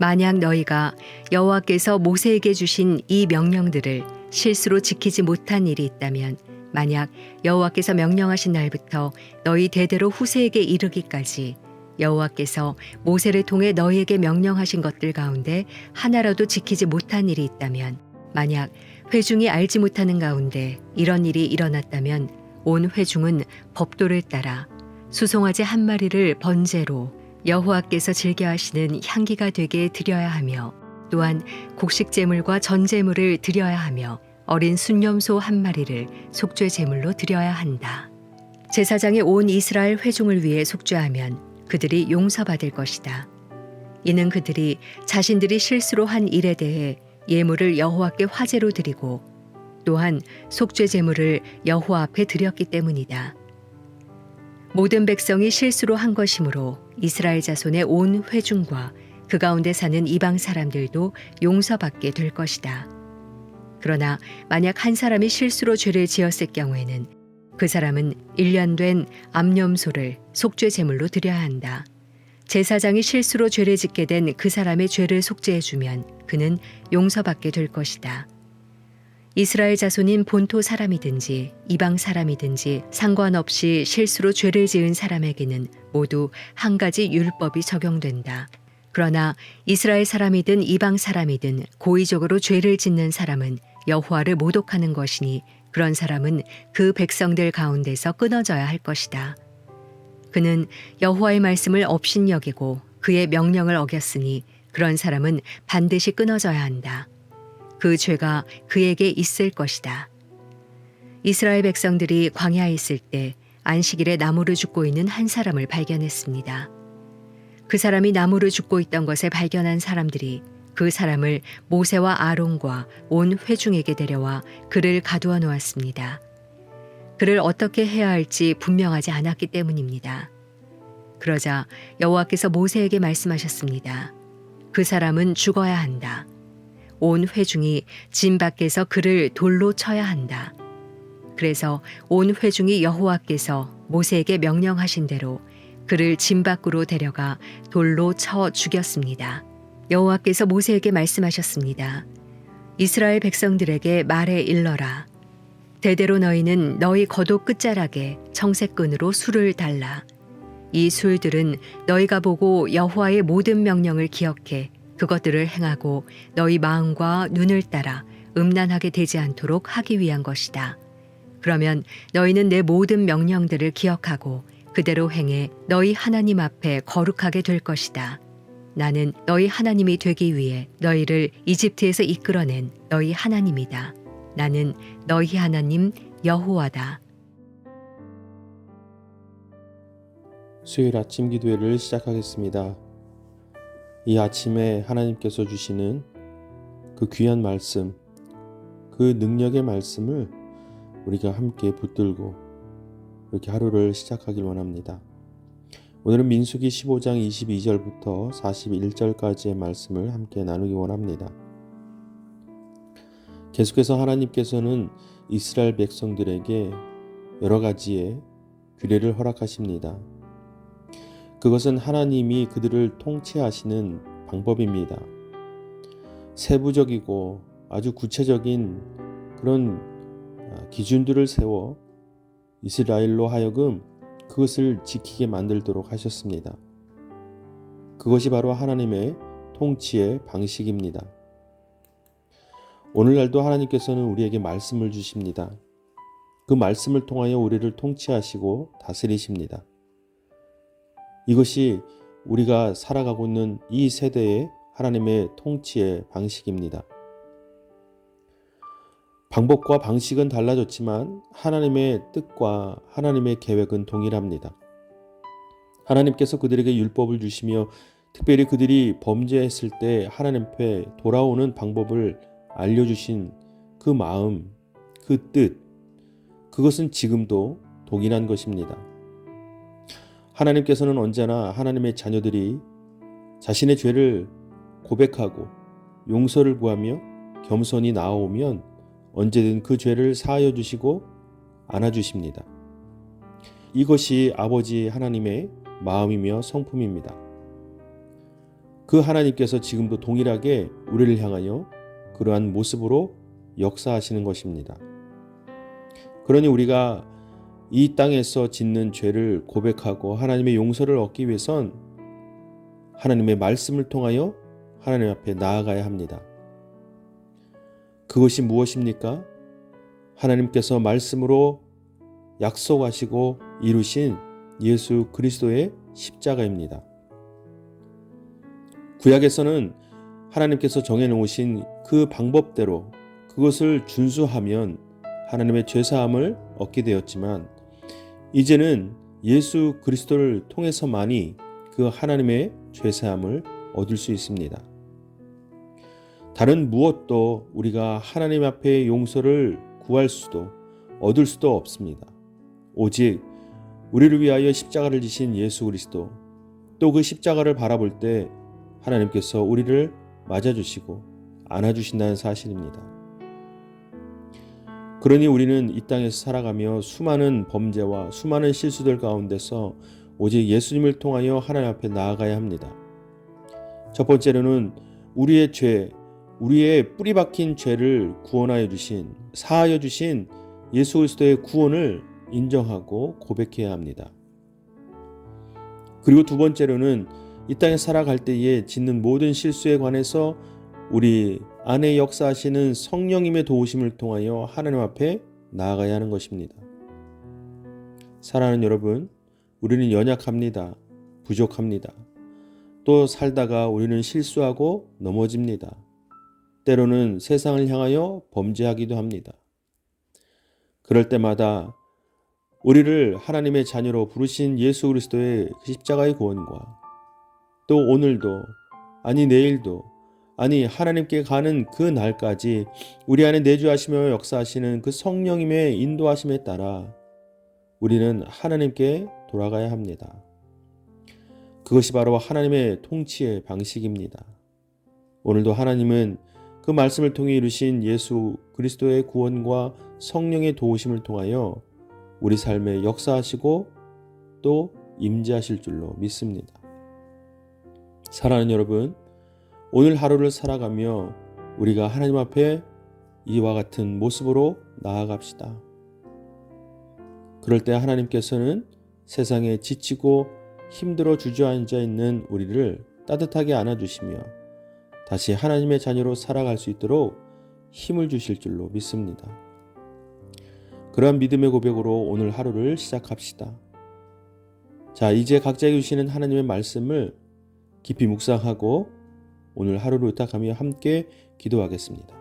만약 너희가 여호와께서 모세에게 주신 이 명령들을 실수로 지키지 못한 일이 있다면, 만약 여호와께서 명령하신 날부터 너희 대대로 후세에게 이르기까지 여호와께서 모세를 통해 너희에게 명령하신 것들 가운데 하나라도 지키지 못한 일이 있다면, 만약 회중이 알지 못하는 가운데 이런 일이 일어났다면 온 회중은 법도를 따라 수송아지 한 마리를 번제로 여호와께서 즐겨하시는 향기가 되게 드려야 하며, 또한 곡식 제물과 전 제물을 드려야 하며 어린 순염소 한 마리를 속죄 제물로 드려야 한다. 제사장이 온 이스라엘 회중을 위해 속죄하면 그들이 용서받을 것이다. 이는 그들이 자신들이 실수로 한 일에 대해 예물을 여호와께 화제로 드리고 또한 속죄 제물을 여호와 앞에 드렸기 때문이다. 모든 백성이 실수로 한 것이므로 이스라엘 자손의 온 회중과 그 가운데 사는 이방 사람들도 용서받게 될 것이다. 그러나 만약 한 사람이 실수로 죄를 지었을 경우에는 그 사람은 1년 된 암염소를 속죄 제물로 드려야 한다. 제사장이 실수로 죄를 짓게 된 그 사람의 죄를 속죄해 주면 그는 용서받게 될 것이다. 이스라엘 자손인 본토 사람이든지 이방 사람이든지 상관없이 실수로 죄를 지은 사람에게는 모두 한 가지 율법이 적용된다. 그러나 이스라엘 사람이든 이방 사람이든 고의적으로 죄를 짓는 사람은 여호와를 모독하는 것이니 그런 사람은 그 백성들 가운데서 끊어져야 할 것이다. 그는 여호와의 말씀을 업신여기고 그의 명령을 어겼으니 그런 사람은 반드시 끊어져야 한다. 그 죄가 그에게 있을 것이다. 이스라엘 백성들이 광야에 있을 때 안식일에 나무를 줍고 있는 한 사람을 발견했습니다. 그 사람이 나무를 줍고 있던 것을 발견한 사람들이 그 사람을 모세와 아론과 온 회중에게 데려와 그를 가두어 놓았습니다. 그를 어떻게 해야 할지 분명하지 않았기 때문입니다. 그러자 여호와께서 모세에게 말씀하셨습니다. 그 사람은 죽어야 한다. 온 회중이 진 밖에서 그를 돌로 쳐야 한다. 그래서 온 회중이 여호와께서 모세에게 명령하신 대로 그를 진 밖으로 데려가 돌로 쳐 죽였습니다. 여호와께서 모세에게 말씀하셨습니다. 이스라엘 백성들에게 말해 일러라. 대대로 너희는 너희 겉옷 끝자락에 청색끈으로 술을 달라. 이 술들은 너희가 보고 여호와의 모든 명령을 기억해 그것들을 행하고 너희 마음과 눈을 따라 음란하게 되지 않도록 하기 위한 것이다. 그러면 너희는 내 모든 명령들을 기억하고 그대로 행해 너희 하나님 앞에 거룩하게 될 것이다. 나는 너희 하나님이 되기 위해 너희를 이집트에서 이끌어낸 너희 하나님이다. 나는 너희 하나님 여호와다. 수요일 아침 기도회를 시작하겠습니다. 이 아침에 하나님께서 주시는 그 귀한 말씀, 그 능력의 말씀을 우리가 함께 붙들고 이렇게 하루를 시작하길 원합니다. 오늘은 민수기 15장 22절부터 41절까지의 말씀을 함께 나누기 원합니다. 계속해서 하나님께서는 이스라엘 백성들에게 여러 가지의 규례를 허락하십니다. 그것은 하나님이 그들을 통치하시는 방법입니다. 세부적이고 아주 구체적인 그런 기준들을 세워 이스라엘로 하여금 그것을 지키게 만들도록 하셨습니다. 그것이 바로 하나님의 통치의 방식입니다. 오늘날도 하나님께서는 우리에게 말씀을 주십니다. 그 말씀을 통하여 우리를 통치하시고 다스리십니다. 이것이 우리가 살아가고 있는 이 세대의 하나님의 통치의 방식입니다. 방법과 방식은 달라졌지만 하나님의 뜻과 하나님의 계획은 동일합니다. 하나님께서 그들에게 율법을 주시며 특별히 그들이 범죄했을 때 하나님 앞에 돌아오는 방법을 알려주신 그 마음, 그 뜻, 그것은 지금도 동일한 것입니다. 하나님께서는 언제나 하나님의 자녀들이 자신의 죄를 고백하고 용서를 구하며 겸손히 나아오면 언제든 그 죄를 사하여 주시고 안아주십니다. 이것이 아버지 하나님의 마음이며 성품입니다. 그 하나님께서 지금도 동일하게 우리를 향하여 그러한 모습으로 역사하시는 것입니다. 그러니 우리가 이 땅에서 짓는 죄를 고백하고 하나님의 용서를 얻기 위해선 하나님의 말씀을 통하여 하나님 앞에 나아가야 합니다. 그것이 무엇입니까? 하나님께서 말씀으로 약속하시고 이루신 예수 그리스도의 십자가입니다. 구약에서는 하나님께서 정해놓으신 그 방법대로 그것을 준수하면 하나님의 죄사함을 얻게 되었지만 이제는 예수 그리스도를 통해서만이 그 하나님의 죄사함을 얻을 수 있습니다. 다른 무엇도 우리가 하나님 앞에 용서를 구할 수도 얻을 수도 없습니다. 오직 우리를 위하여 십자가를 지신 예수 그리스도, 또 그 십자가를 바라볼 때 하나님께서 우리를 맞아주시고 안아주신다는 사실입니다. 그러니 우리는 이 땅에서 살아가며 수많은 범죄와 수많은 실수들 가운데서 오직 예수님을 통하여 하나님 앞에 나아가야 합니다. 첫 번째로는 우리의 죄, 우리의 뿌리 박힌 죄를 구원하여 주신, 사하여 주신 예수 그리스도의 구원을 인정하고 고백해야 합니다. 그리고 두 번째로는 이 땅에 살아갈 때에 짓는 모든 실수에 관해서 우리 안에 역사하시는 성령님의 도우심을 통하여 하나님 앞에 나아가야 하는 것입니다. 사랑하는 여러분, 우리는 연약합니다. 부족합니다. 또 살다가 우리는 실수하고 넘어집니다. 때로는 세상을 향하여 범죄하기도 합니다. 그럴 때마다 우리를 하나님의 자녀로 부르신 예수 그리스도의 십자가의 구원과 또 오늘도, 아니 내일도, 아니 하나님께 가는 그 날까지 우리 안에 내주하시며 역사하시는 그 성령님의 인도하심에 따라 우리는 하나님께 돌아가야 합니다. 그것이 바로 하나님의 통치의 방식입니다. 오늘도 하나님은 그 말씀을 통해 이루신 예수 그리스도의 구원과 성령의 도우심을 통하여 우리 삶에 역사하시고 또 임재하실 줄로 믿습니다. 사랑하는 여러분, 오늘 하루를 살아가며 우리가 하나님 앞에 이와 같은 모습으로 나아갑시다. 그럴 때 하나님께서는 세상에 지치고 힘들어 주저앉아 있는 우리를 따뜻하게 안아주시며 다시 하나님의 자녀로 살아갈 수 있도록 힘을 주실 줄로 믿습니다. 그러한 믿음의 고백으로 오늘 하루를 시작합시다. 자, 이제 각자에게 주시는 하나님의 말씀을 깊이 묵상하고 오늘 하루를 의탁하며 함께 기도하겠습니다.